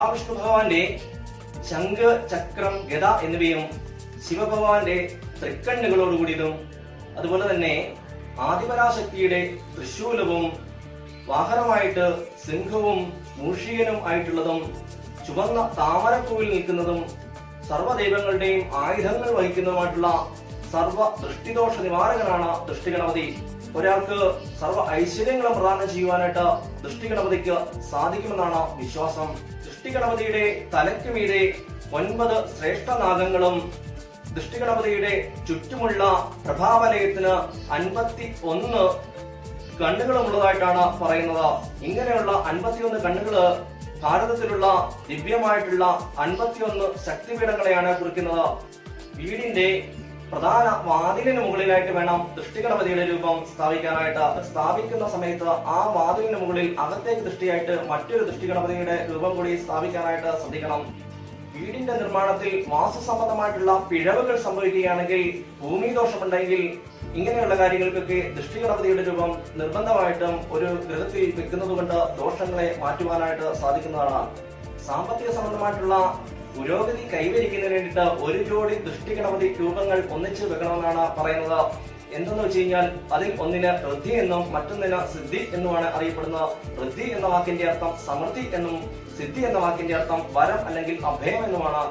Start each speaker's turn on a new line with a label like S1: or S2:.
S1: വിഷ്ണു ഭഗവാന്റെ ശംഖ്, ചക്രം, ഗദ എന്നിവയും ശിവഭഗവാന്റെ തൃക്കണ്ണുകളോടുകൂടിയതും അതുപോലെ തന്നെ ആദിപരാശക്തിയുടെ തൃശൂലവും വാഹനമായിട്ട് സിംഹവും മൂഷികനും ആയിട്ടുള്ളതും ചുവന്ന താമരപ്പൂവിൽ നിൽക്കുന്നതും സർവ്വദൈവങ്ങളുടെയും ആയുധങ്ങൾ വഹിക്കുന്നതുമായിട്ടുള്ള സർവ്വ ദൃഷ്ടിദോഷ നിവാരകനാണ് ദൃഷ്ടിഗണപതി. ഒരാൾക്ക് സർവ്വ ഐശ്വര്യങ്ങളും പ്രദാനം ചെയ്യുവാനായിട്ട് ദൃഷ്ടിഗണപതിക്ക് സാധിക്കുമെന്നാണ് വിശ്വാസം. ദൃഷ്ടിഗണപതിയുടെ തലയ്ക്ക് മീതെ 9 ശ്രേഷ്ഠ നാഗങ്ങളും ദൃഷ്ടിഗണപതിയുടെ ചുറ്റുമുള്ള പ്രഭാവലയത്തിന് 51 കണ്ണുകളും ഉള്ളതായിട്ടാണ് പറയുന്നത്. ഇങ്ങനെയുള്ള 51 കണ്ണുകള് ഭാരതത്തിലുള്ള ദിവ്യമായിട്ടുള്ള 51 ശക്തിപീഠങ്ങളെയാണ് കുറിക്കുന്നത്. വീടിന്റെ പ്രധാന വാതിലിന് മുകളിലായിട്ട് വേണം ദൃഷ്ടിഗണപതിയുടെ രൂപം സ്ഥാപിക്കാനായിട്ട്. സ്ഥാപിക്കുന്ന സമയത്ത് ആ വാതിലിന് മുകളിൽ അകത്തേക്ക് ദൃഷ്ടിയായിട്ട് മറ്റൊരു ദൃഷ്ടിഗണപതിയുടെ രൂപം കൂടി സ്ഥാപിക്കാനായിട്ട് ശ്രദ്ധിക്കണം. വീടിന്റെ നിർമ്മാണത്തിൽ വാസ്തുസംബന്ധമായിട്ടുള്ള പിഴവുകൾ സംഭവിക്കുകയാണെങ്കിൽ, ഭൂമിദോഷമുണ്ടെങ്കിൽ, ഇങ്ങനെയുള്ള കാര്യങ്ങൾക്കൊക്കെ ദൃഷ്ടിഗണപതിയുടെ രൂപം നിർബന്ധമായിട്ടും ഒരു ഗൃഹത്തിൽ വെക്കുന്നത് കൊണ്ട് ദോഷങ്ങളെ മാറ്റുവാനായിട്ട് സാധിക്കുന്നതാണ്. സാമ്പത്തിക സംബന്ധമായിട്ടുള്ള പുരോഗതി കൈവരിക്കുന്നതിന് വേണ്ടിയിട്ട് ഒരു ജോഡി ദൃഷ്ടിഗണപതി രൂപങ്ങൾ ഒന്നിച്ച് വെക്കണമെന്നാണ് പറയുന്നത്. എന്തെന്ന് വെച്ച് കഴിഞ്ഞാൽ അതിൽ ഒന്നിന് ഋദ്ധി എന്നും മറ്റൊന്നിന് സിദ്ധി എന്നുമാണ് അറിയപ്പെടുന്നത്. ഋദ്ധി എന്ന വാക്കിന്റെ അർത്ഥം സമൃദ്ധി എന്നും സിദ്ധി എന്ന വാക്കിന്റെ അർത്ഥം വരം അല്ലെങ്കിൽ അഭയം എന്നുമാണ്.